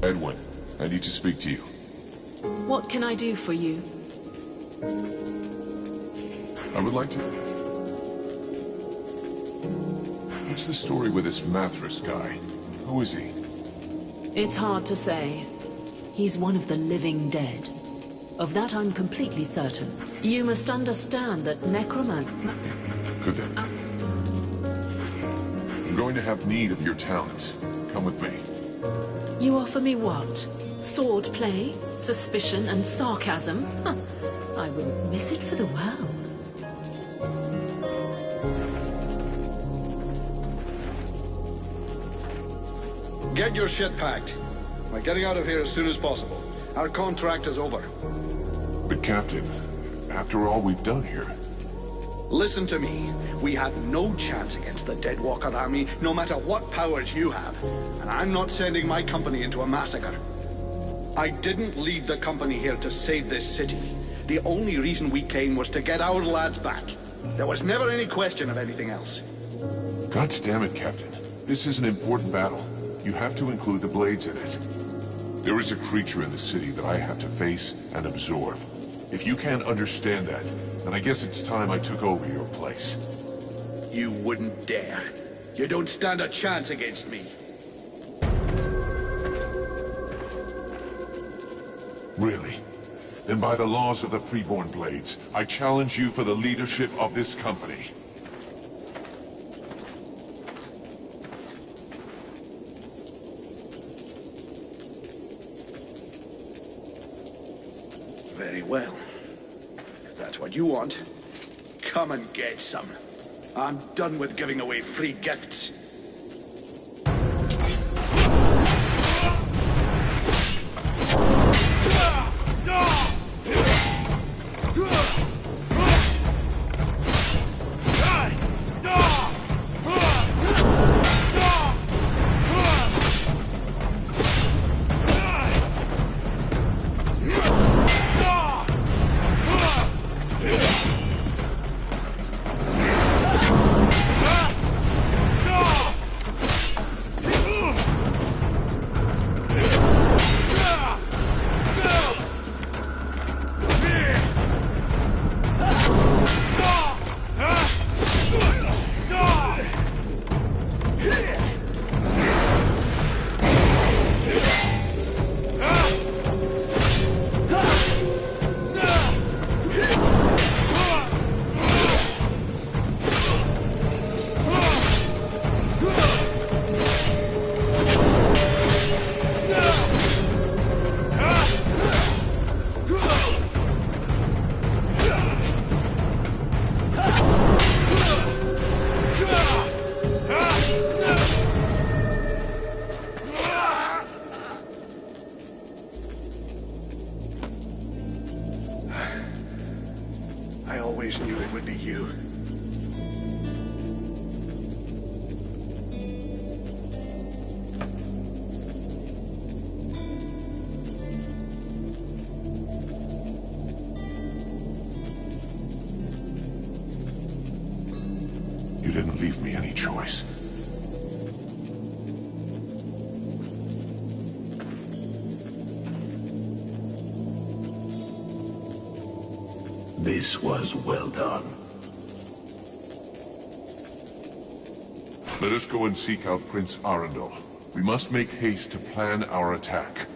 Edwin, I need to speak to you. What can I do for you? I would like to... What's the story with this Mathras guy? Who is he? It's hard to say. He's one of the living dead. Of that I'm completely certain. You must understand that Good then. I'm going to have need of your talents. Come with me. You offer me what? Sword play, suspicion, and sarcasm? Huh. I wouldn't miss it for the world. Get your shit packed. We're getting out of here as soon as possible. Our contract is over. But Captain, after all we've done here... Listen to me. We have no chance against the Deadwalker army, no matter what powers you have. And I'm not sending my company into a massacre. I didn't lead the company here to save this city. The only reason we came was to get our lads back. There was never any question of anything else. God damn it, Captain. This is an important battle. You have to include the Blades in it. There is a creature in the city that I have to face and absorb. If you can't understand that, then I guess it's time I took over your place. You wouldn't dare. You don't stand a chance against me. Really? Then by the laws of the Preborn Blades, I challenge you for the leadership of this company. Very well. If that's what you want, come and get some. I'm done with giving away free gifts. I always knew it would be you. You didn't leave me any choice. This was well done. Let us go and seek out Prince Arundel. We must make haste to plan our attack.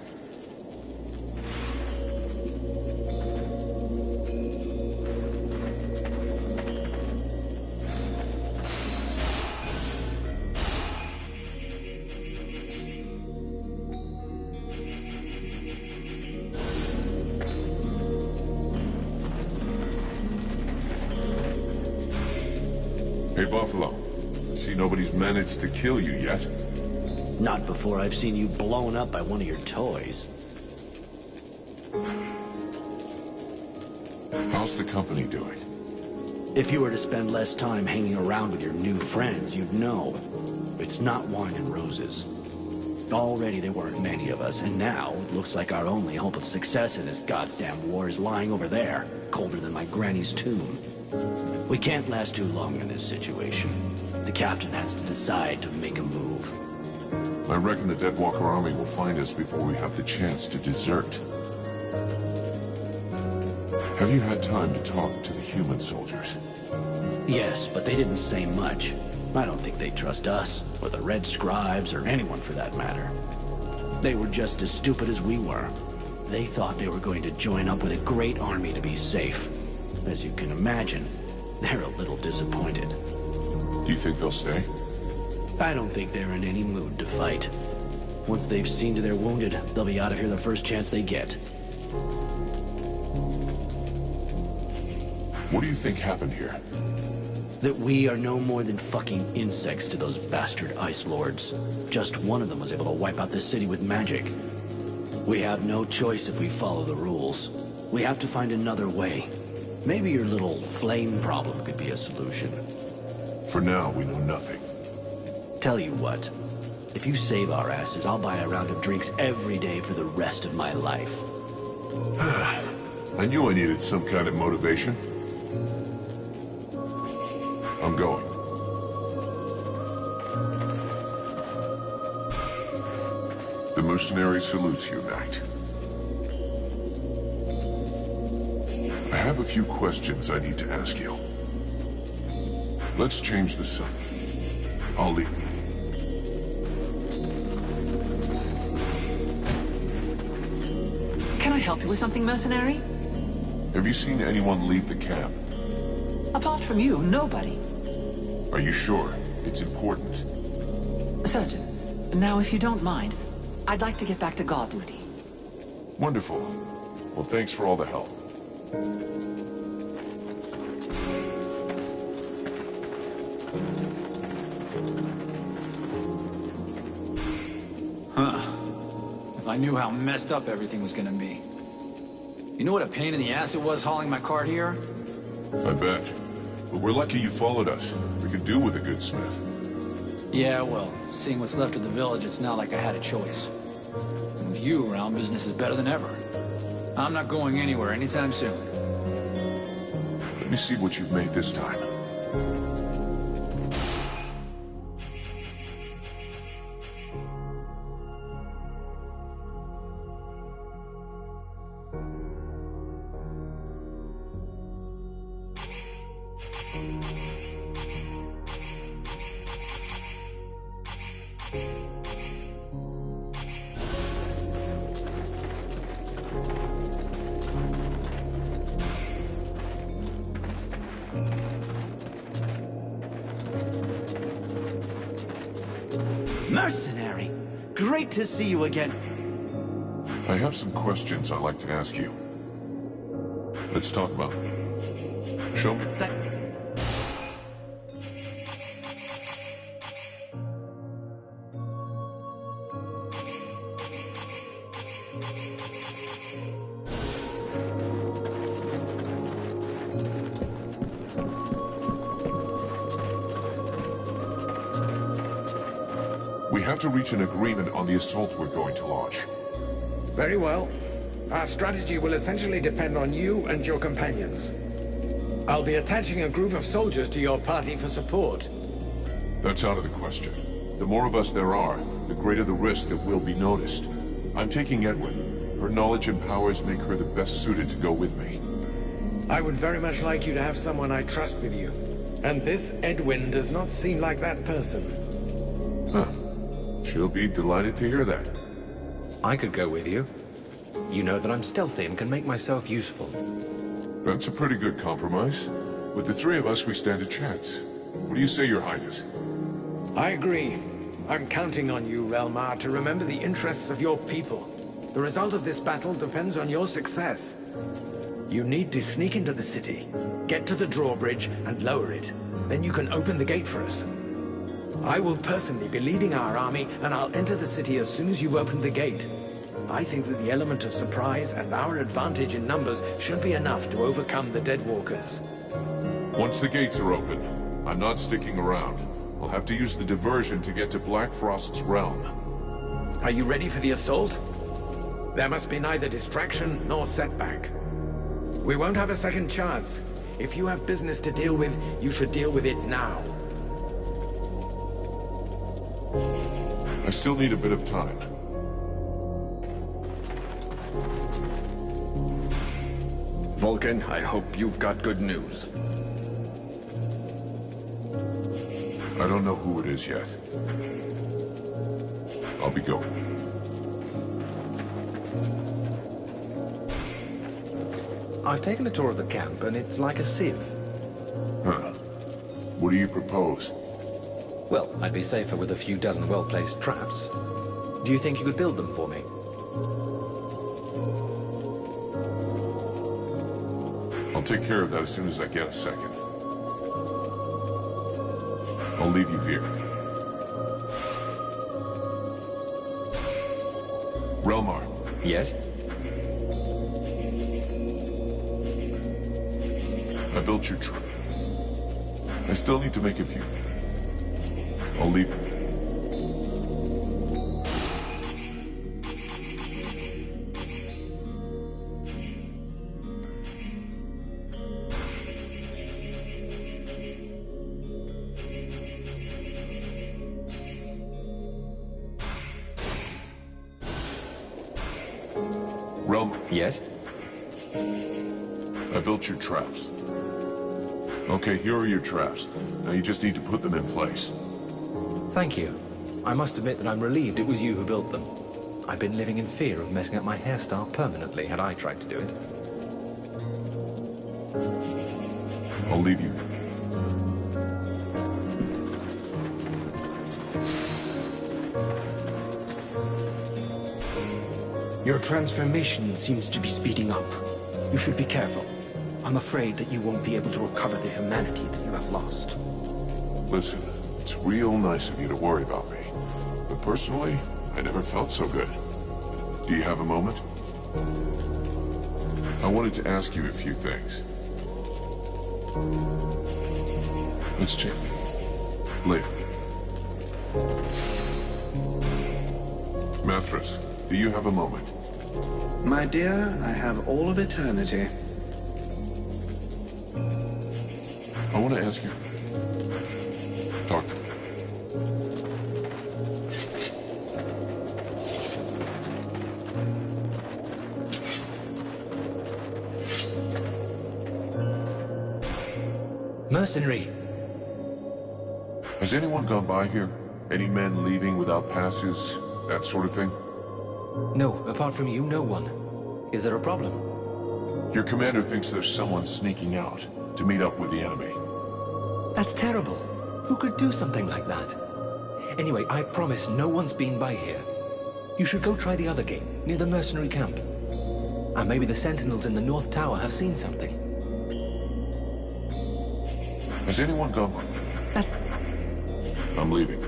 Hey, Buffalo. I see nobody's managed to kill you yet. Not before I've seen you blown up by one of your toys. How's the company doing? If you were to spend less time hanging around with your new friends, you'd know. It's not wine and roses. Already there weren't many of us, and now it looks like our only hope of success in this goddamn war is lying over there, colder than my granny's tomb. We can't last too long in this situation. The captain has to decide to make a move. I reckon the Deadwalker army will find us before we have the chance to desert. Have you had time to talk to the human soldiers? Yes, but they didn't say much. I don't think they trust us, or the Red Scribes, or anyone for that matter. They were just as stupid as we were. They thought they were going to join up with a great army to be safe. As you can imagine, they're a little disappointed. Do you think they'll stay? I don't think they're in any mood to fight. Once they've seen to their wounded, they'll be out of here the first chance they get. What do you think happened here? That we are no more than fucking insects to those bastard Ice Lords. Just one of them was able to wipe out this city with magic. We have no choice if we follow the rules. We have to find another way. Maybe your little flame problem could be a solution. For now, we know nothing. Tell you what, if you save our asses, I'll buy a round of drinks every day for the rest of my life. I knew I needed some kind of motivation. I'm going. The mercenary salutes you, Knight. I have a few questions I need to ask you. Let's change the sun. I'll leave. Can I help you with something, mercenary? Have you seen anyone leave the camp? Apart from you, nobody. Are you sure? It's important. Certain. Now, if you don't mind, I'd like to get back to guard duty. Wonderful. Well, thanks for all the help. If I knew how messed up everything was gonna be. You know what a pain in the ass it was hauling my cart here? I bet. But we're lucky you followed us. We could do with a good smith. Yeah, well, seeing what's left of the village, it's not like I had a choice. And with you around, business is better than ever. I'm not going anywhere anytime soon. Let me see what you've made this time. Mercenary! Great to see you again. I have some questions I'd like to ask you. Let's talk about them. Show me. We have to reach an agreement on the assault we're going to launch. Very well. Our strategy will essentially depend on you and your companions. I'll be attaching a group of soldiers to your party for support. That's out of the question. The more of us there are, the greater the risk that we'll be noticed. I'm taking Edwin. Her knowledge and powers make her the best suited to go with me. I would very much like you to have someone I trust with you. And this Edwin does not seem like that person. Huh. She'll be delighted to hear that. I could go with you. You know that I'm stealthy and can make myself useful. That's a pretty good compromise. With the three of us, we stand a chance. What do you say, Your Highness? I agree. I'm counting on you, Relmar, to remember the interests of your people. The result of this battle depends on your success. You need to sneak into the city, get to the drawbridge, and lower it. Then you can open the gate for us. I will personally be leading our army, and I'll enter the city as soon as you open the gate. I think that the element of surprise and our advantage in numbers should be enough to overcome the Deadwalkers. Once the gates are open, I'm not sticking around. I'll have to use the diversion to get to Black Frost's realm. Are you ready for the assault? There must be neither distraction nor setback. We won't have a second chance. If you have business to deal with, you should deal with it now. I still need a bit of time. Vulcan, I hope you've got good news. I don't know who it is yet. I'll be going. I've taken a tour of the camp, and it's like a sieve. Huh. What do you propose? Well, I'd be safer with a few dozen well-placed traps. Do you think you could build them for me? I'll take care of that as soon as I get a second. I'll leave you here. Relmar. Yes? I built your trap. I still need to make a few. I'll leave you. Yes? I built your traps. Okay, here are your traps. Now you just need to put them in place. Thank you. I must admit that I'm relieved it was you who built them. I've been living in fear of messing up my hairstyle permanently had I tried to do it. I'll leave you. Your transformation seems to be speeding up. You should be careful. I'm afraid that you won't be able to recover the humanity that you have lost. Listen, it's real nice of you to worry about me. But personally, I never felt so good. Do you have a moment? I wanted to ask you a few things. Let's chat later. Mathras, do you have a moment? My dear, I have all of eternity. I want to ask you. Talk to me. Mercenary! Has anyone gone by here? Any men leaving without passes? That sort of thing? No, apart from you, no one. Is there a problem? Your commander thinks there's someone sneaking out to meet up with the enemy. That's terrible. Who could do something like that? Anyway, I promise no one's been by here. You should go try the other gate, near the mercenary camp. And maybe the sentinels in the North Tower have seen something. Has anyone gone? That's... I'm leaving.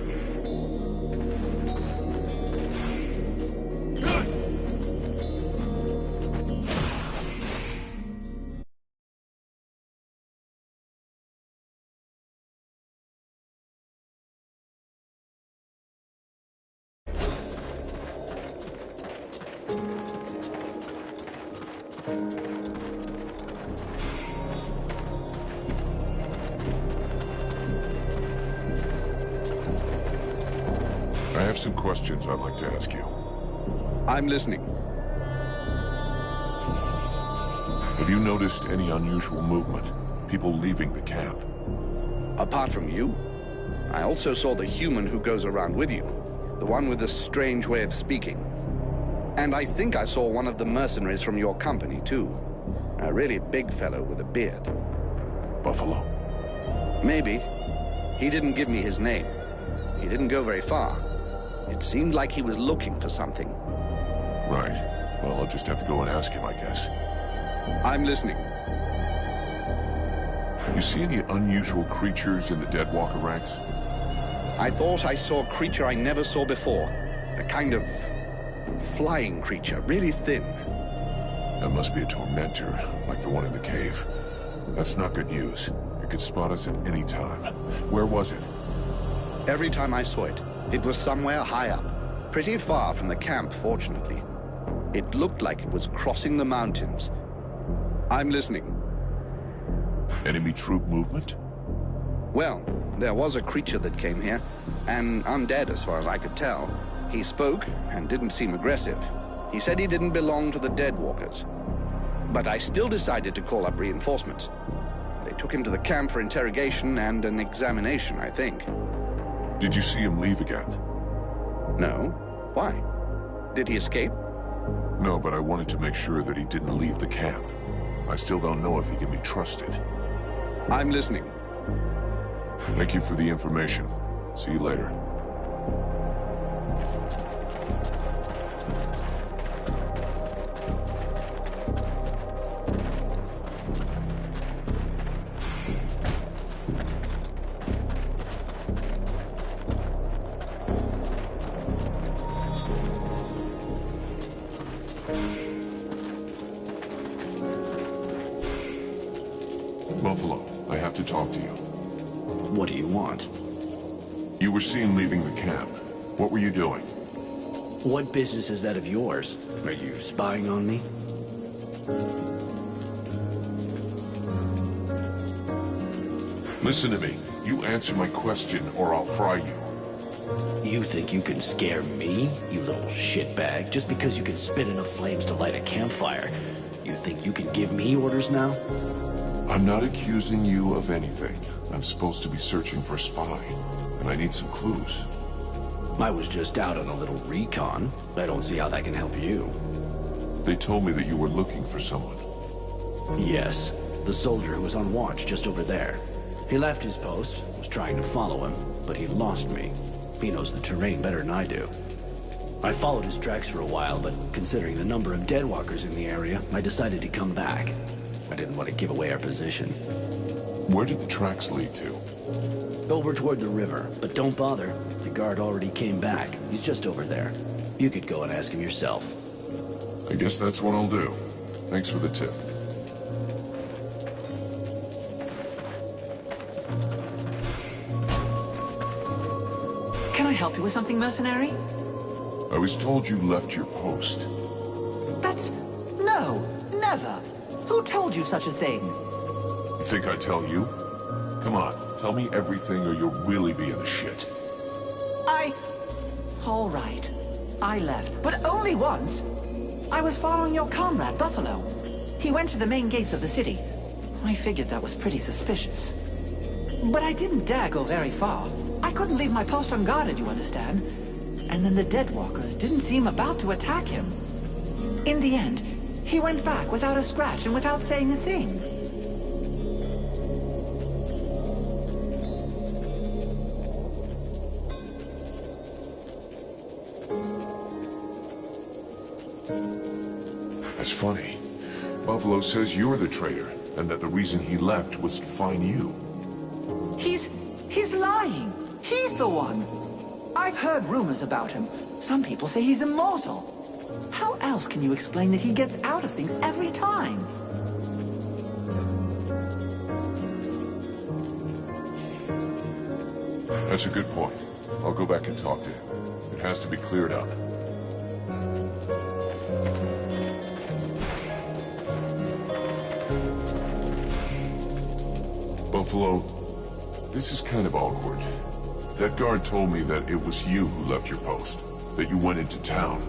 I have some questions I'd like to ask you. I'm listening. Have you noticed any unusual movement? People leaving the camp? Apart from you, I also saw the human who goes around with you. The one with the strange way of speaking. And I think I saw one of the mercenaries from your company, too. A really big fellow with a beard. Buffalo? Maybe. He didn't give me his name. He didn't go very far. It seemed like he was looking for something. Right. Well, I'll just have to go and ask him, I guess. I'm listening. You see any unusual creatures in the Deadwalker ranks? I thought I saw a creature I never saw before. A kind of flying creature, really thin. That must be a tormentor, like the one in the cave. That's not good news. It could spot us at any time. Where was it? Every time I saw it, it was somewhere high up. Pretty far from the camp, fortunately. It looked like it was crossing the mountains. I'm listening. Enemy troop movement? Well, there was a creature that came here. An undead, as far as I could tell. He spoke and didn't seem aggressive. He said he didn't belong to the Deadwalkers. But I still decided to call up reinforcements. They took him to the camp for interrogation and an examination, I think. Did you see him leave again? No. Why? Did he escape? No, but I wanted to make sure that he didn't leave the camp. I still don't know if he can be trusted. I'm listening. Thank you for the information. See you later. Buffalo, I have to talk to you. What do you want? You were seen leaving the camp. What were you doing? What business is that of yours? Are you spying on me? Listen to me. You answer my question or I'll fry you. You think you can scare me, you little shitbag, just because you can spit enough flames to light a campfire? You think you can give me orders now? I'm not accusing you of anything. I'm supposed to be searching for a spy, and I need some clues. I was just out on a little recon. I don't see how that can help you. They told me that you were looking for someone. Yes, the soldier who was on watch just over there. He left his post, was trying to follow him, but he lost me. He knows the terrain better than I do. I followed his tracks for a while, but considering the number of deadwalkers in the area, I decided to come back. I didn't want to give away our position. Where did the tracks lead to? Over toward the river, but don't bother. The guard already came back. He's just over there. You could go and ask him yourself. I guess that's what I'll do. Thanks for the tip. Can I help you with something, mercenary? I was told you left your post. No, never. Who told you such a thing? You think I'd tell you? Come on, tell me everything or you'll really be in the shit. All right. I left, but only once. I was following your comrade, Buffalo. He went to the main gates of the city. I figured that was pretty suspicious. But I didn't dare go very far. I couldn't leave my post unguarded, you understand? And then the Deadwalkers didn't seem about to attack him. In the end, he went back without a scratch and without saying a thing. That's funny. Buffalo says you're the traitor, and that the reason he left was to find you. He's lying. He's the one. I've heard rumors about him. Some people say he's immortal. How else can you explain that he gets out of things every time? That's a good point. I'll go back and talk to him. It has to be cleared up. Buffalo, this is kind of awkward. That guard told me that it was you who left your post, that you went into town.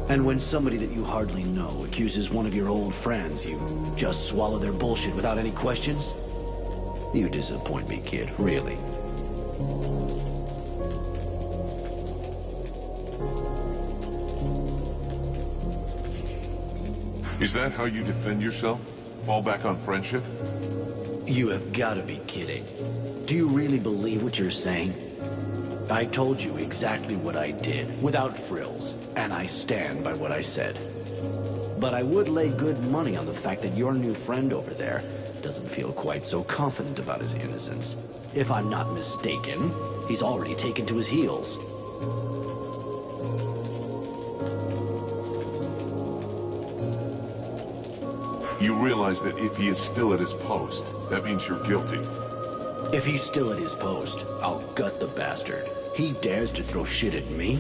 And when somebody that you hardly know accuses one of your old friends, you just swallow their bullshit without any questions? You disappoint me, kid, really. Is that how you defend yourself? Fall back on friendship? You have got to be kidding. Do you really believe what you're saying? I told you exactly what I did, without frills, and I stand by what I said. But I would lay good money on the fact that your new friend over there doesn't feel quite so confident about his innocence. If I'm not mistaken, he's already taken to his heels. You realize that if he is still at his post, that means you're guilty. If he's still at his post, I'll gut the bastard. He dares to throw shit at me?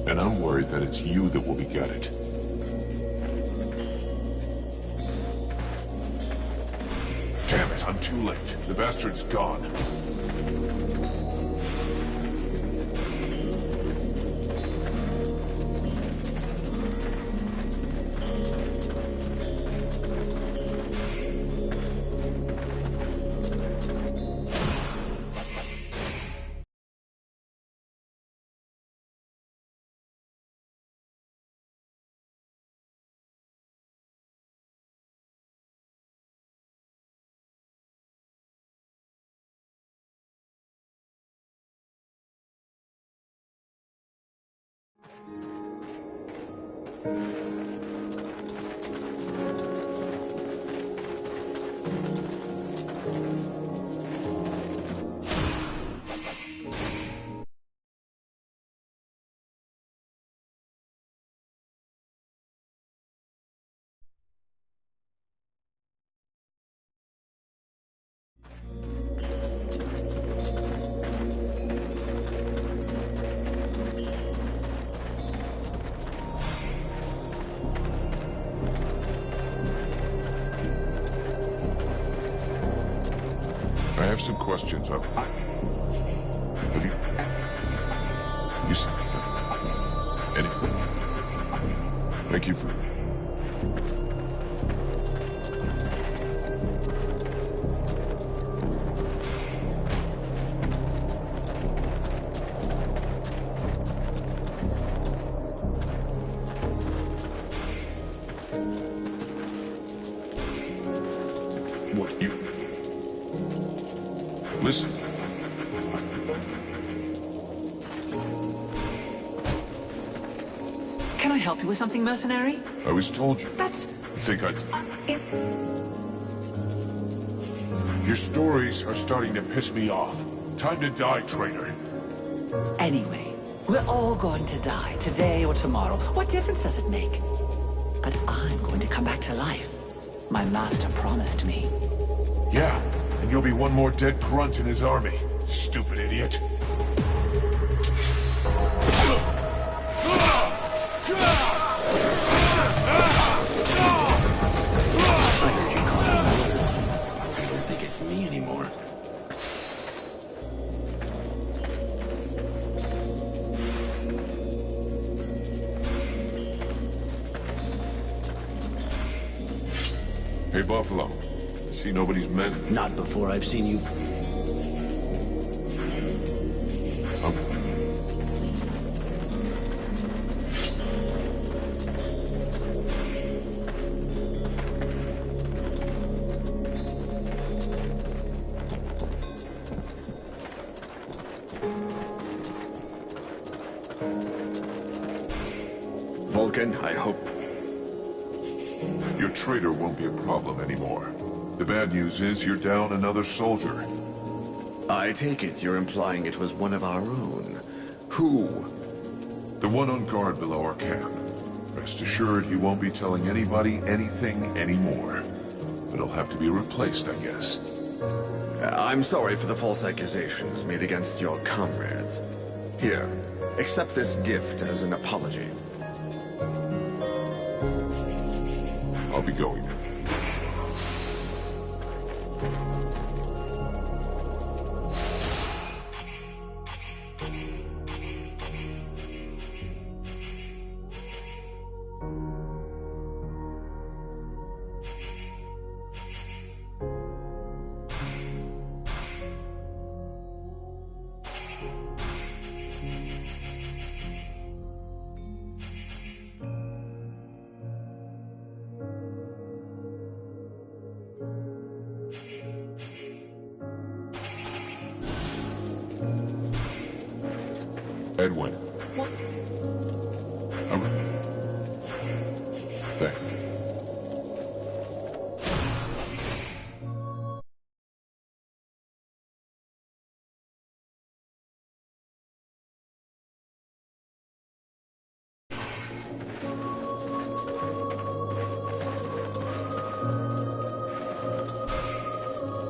And I'm worried that it's you that will be gutted. Damn it, I'm too late. The bastard's gone. I have some questions. Have you... Any... Thank you for... What you... Listen. Can I help you with something, mercenary? I was told you. That's... You think I'd... Your stories are starting to piss me off. Time to die, traitor. Anyway, we're all going to die, today or tomorrow. What difference does it make? But I'm going to come back to life. My master promised me. Yeah, and you'll be one more dead grunt in his army. Stupid idiot. I don't think it's me anymore. Hey, Buffalo. See nobody's men? Not before I've seen you. Vulcan, I hope... Your traitor won't be a problem anymore. The bad news is you're down another soldier. I take it you're implying it was one of our own. Who? The one on guard below our camp. Rest assured he won't be telling anybody anything anymore. But he'll have to be replaced, I guess. I'm sorry for the false accusations made against your comrades. Here, accept this gift as an apology. I'll be going. Edwin. What? Thank you.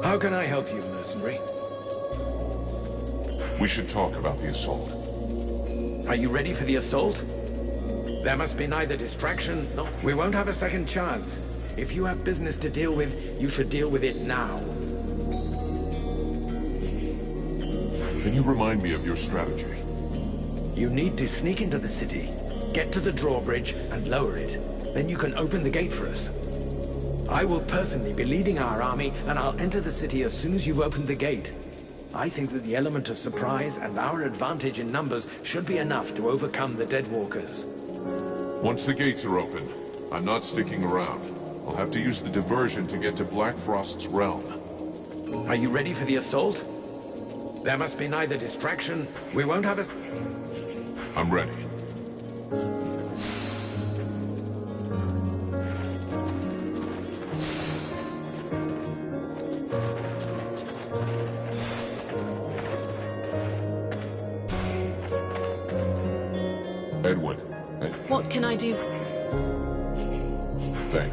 How can I help you, mercenary? We should talk about the assault. Are you ready for the assault? There must be neither distraction, no. We won't have a second chance. If you have business to deal with, you should deal with it now. Can you remind me of your strategy? You need to sneak into the city, get to the drawbridge, and lower it. Then you can open the gate for us. I will personally be leading our army, and I'll enter the city as soon as you've opened the gate. I think that the element of surprise and our advantage in numbers should be enough to overcome the Deadwalkers. Once the gates are open, I'm not sticking around. I'll have to use the diversion to get to Black Frost's realm. Are you ready for the assault? There must be neither distraction. We won't have a... I'm ready. Edwin. What can I do? Thank.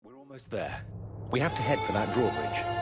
We're almost there. We have to head for that drawbridge.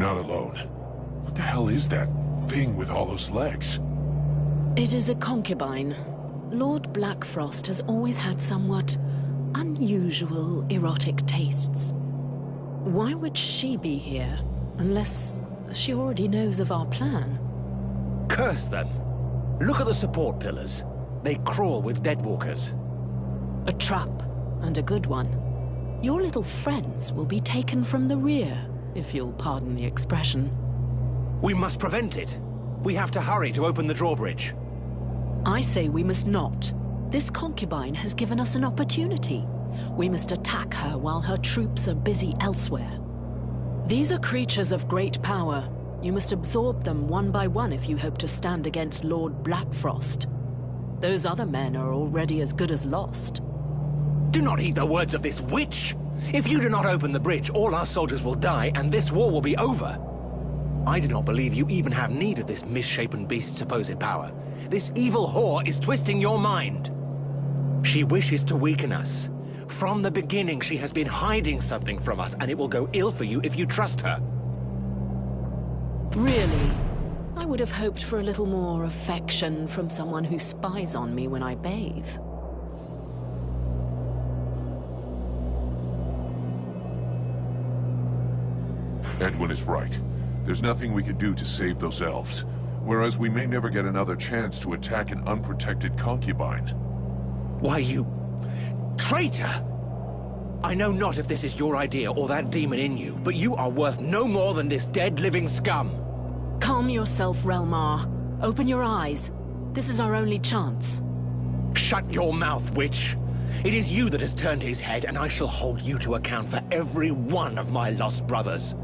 not alone. What the hell is that thing with all those legs? It is a concubine. Lord Blackfrost has always had somewhat unusual erotic tastes. Why would she be here, unless she already knows of our plan? Curse them! Look at the support pillars. They crawl with deadwalkers. A trap, and a good one. Your little friends will be taken from the rear, if you'll pardon the expression. We must prevent it. We have to hurry to open the drawbridge. I say we must not. This concubine has given us an opportunity. We must attack her while her troops are busy elsewhere. These are creatures of great power. You must absorb them one by one if you hope to stand against Lord Blackfrost. Those other men are already as good as lost. Do not heed the words of this witch! If you do not open the bridge, all our soldiers will die, and this war will be over. I do not believe you even have need of this misshapen beast's supposed power. This evil whore is twisting your mind. She wishes to weaken us. From the beginning, she has been hiding something from us, and it will go ill for you if you trust her. Really? I would have hoped for a little more affection from someone who spies on me when I bathe. Edwin is right. There's nothing we could do to save those elves. Whereas we may never get another chance to attack an unprotected concubine. Why, you... traitor! I know not if this is your idea or that demon in you, but you are worth no more than this dead living scum. Calm yourself, Relmar. Open your eyes. This is our only chance. Shut your mouth, witch! It is you that has turned his head, and I shall hold you to account for every one of my lost brothers.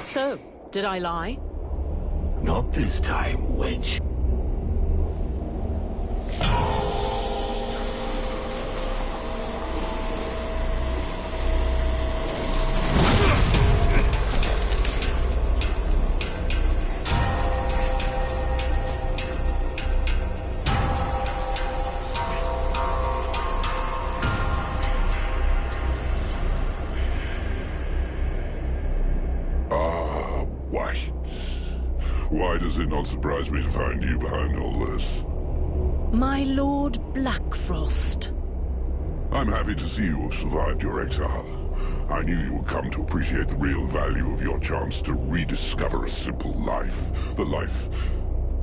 So, did I lie? Not this time, wench. Why does it not surprise me to find you behind all this? My Lord Blackfrost. I'm happy to see you have survived your exile. I knew you would come to appreciate the real value of your chance to rediscover a simple life. The life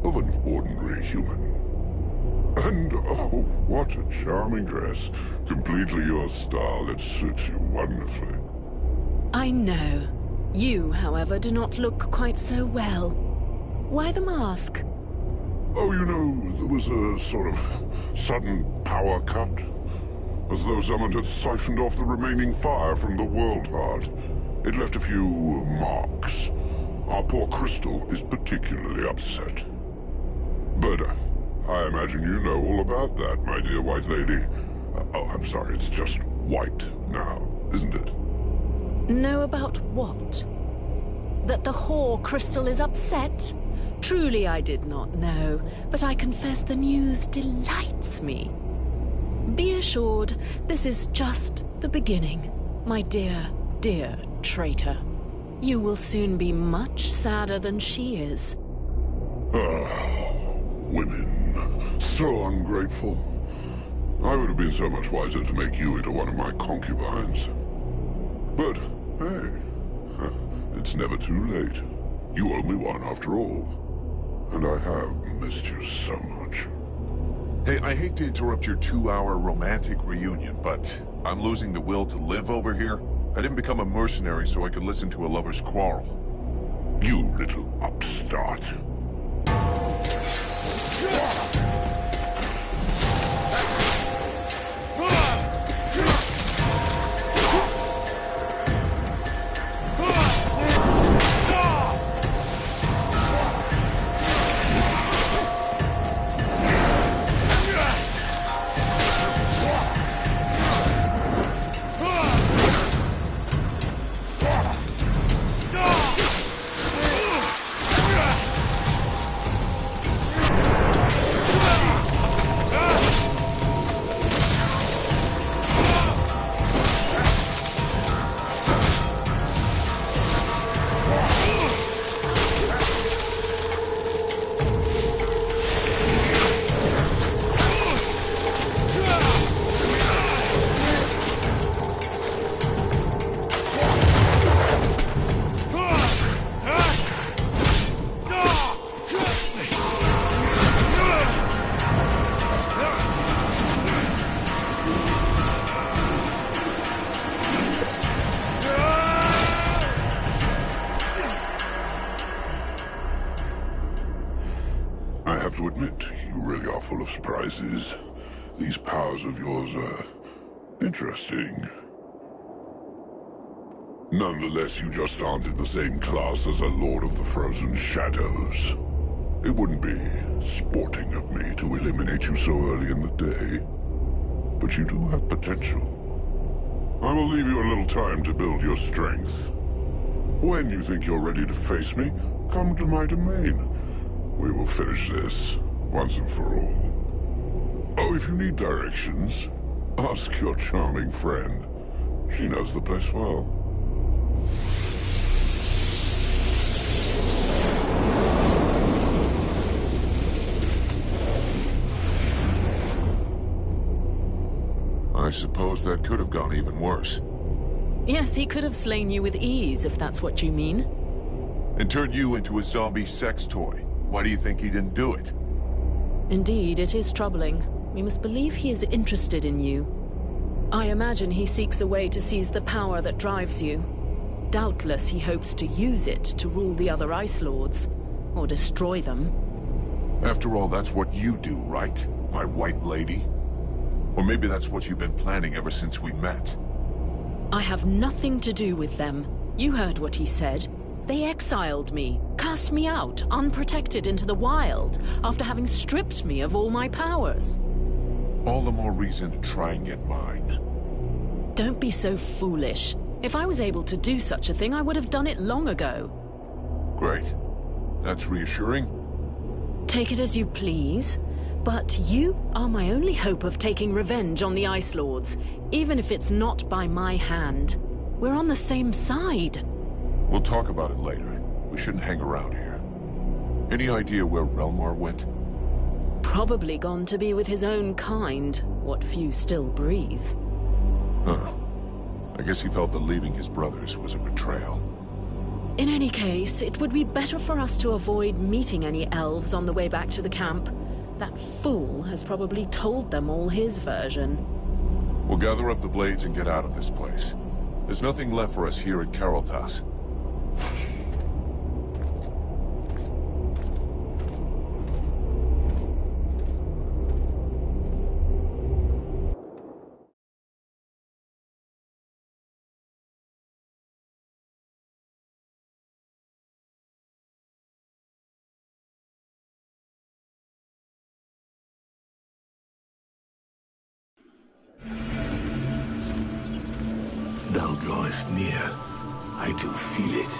of an ordinary human. And oh, what a charming dress. Completely your style. It suits you wonderfully. I know. You, however, do not look quite so well. Why the mask? Oh, you know, there was a sort of sudden power cut. As though someone had siphoned off the remaining fire from the world heart. It left a few marks. Our poor Crystal is particularly upset. But I imagine you know all about that, my dear white lady. Oh, I'm sorry, it's just white now, isn't it? Know about what? That the whore Crystal is upset? Truly I did not know, but I confess the news delights me. Be assured, this is just the beginning, my dear, dear traitor. You will soon be much sadder than she is. Women. So ungrateful. I would have been so much wiser to make you into one of my concubines. But, hey, it's never too late. You owe me one after all. And I have missed you so much. Hey, I hate to interrupt your 2-hour romantic reunion, but I'm losing the will to live over here. I didn't become a mercenary so I could listen to a lover's quarrel. You little upstart. These powers of yours are interesting. Nonetheless, you just aren't in the same class as a Lord of the Frozen Shadows. It wouldn't be sporting of me to eliminate you so early in the day. But you do have potential. I will leave you a little time to build your strength. When you think you're ready to face me, come to my domain. We will finish this once and for all. Oh, if you need directions, ask your charming friend. She knows the place well. I suppose that could have gone even worse. Yes, he could have slain you with ease, if that's what you mean. And turned you into a zombie sex toy. Why do you think he didn't do it? Indeed, it is troubling. We must believe he is interested in you. I imagine he seeks a way to seize the power that drives you. Doubtless he hopes to use it to rule the other Ice Lords, or destroy them. After all, that's what you do, right, my white lady? Or maybe that's what you've been planning ever since we met. I have nothing to do with them. You heard what he said. They exiled me, cast me out, unprotected into the wild, after having stripped me of all my powers. All the more reason to try and get mine. Don't be so foolish. If I was able to do such a thing, I would have done it long ago. Great. That's reassuring. Take it as you please, but you are my only hope of taking revenge on the Ice Lords, even if it's not by my hand. We're on the same side. We'll talk about it later. We shouldn't hang around here. Any idea where Relmar went? Probably gone to be with his own kind, what few still breathe. Huh. I guess he felt that leaving his brothers was a betrayal. In any case, it would be better for us to avoid meeting any elves on the way back to the camp. That fool has probably told them all his version. We'll gather up the blades and get out of this place. There's nothing left for us here at Caroltas. Thou drawest near. I do feel it.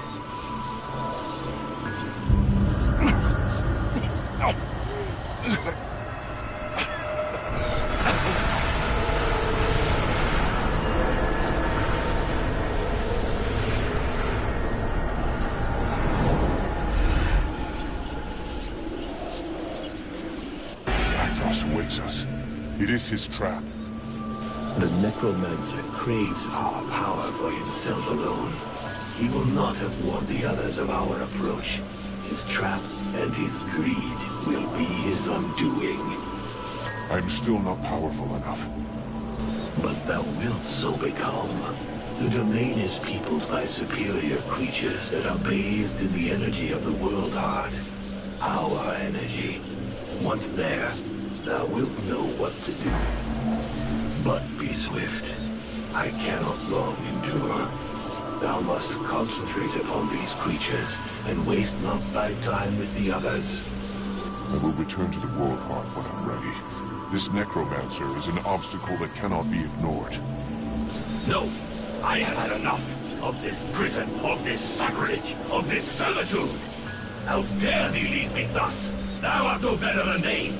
Blackfrost awaits us. It is his trap. The necromancer craves our power for himself alone. He will not have warned the others of our approach. His trap and his greed will be his undoing. I'm still not powerful enough. But thou wilt so become. The domain is peopled by superior creatures that are bathed in the energy of the world heart. Our energy. Once there, thou wilt know what to do. But be swift. I cannot long endure. Thou must concentrate upon these creatures, and waste not thy time with the others. I will return to the world heart when I'm ready. This necromancer is an obstacle that cannot be ignored. No, I have had enough of this prison, of this sacrilege, of this servitude. How dare thee leave me thus? Thou art no better than they.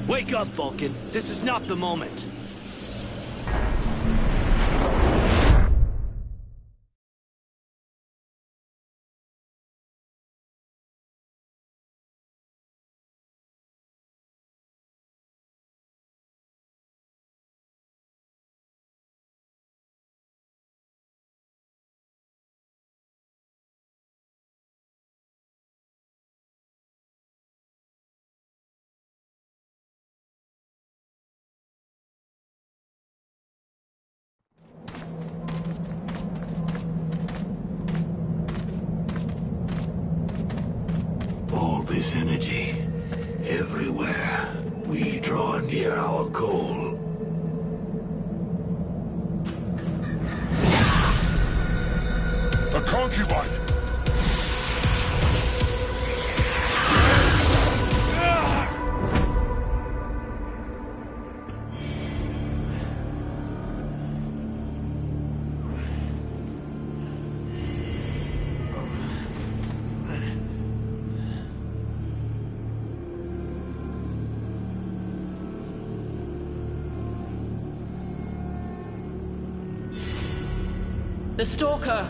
Wake up, Vulcan. This is not the moment. All this energy, everywhere, we draw near our goal. A concubine! The Stalker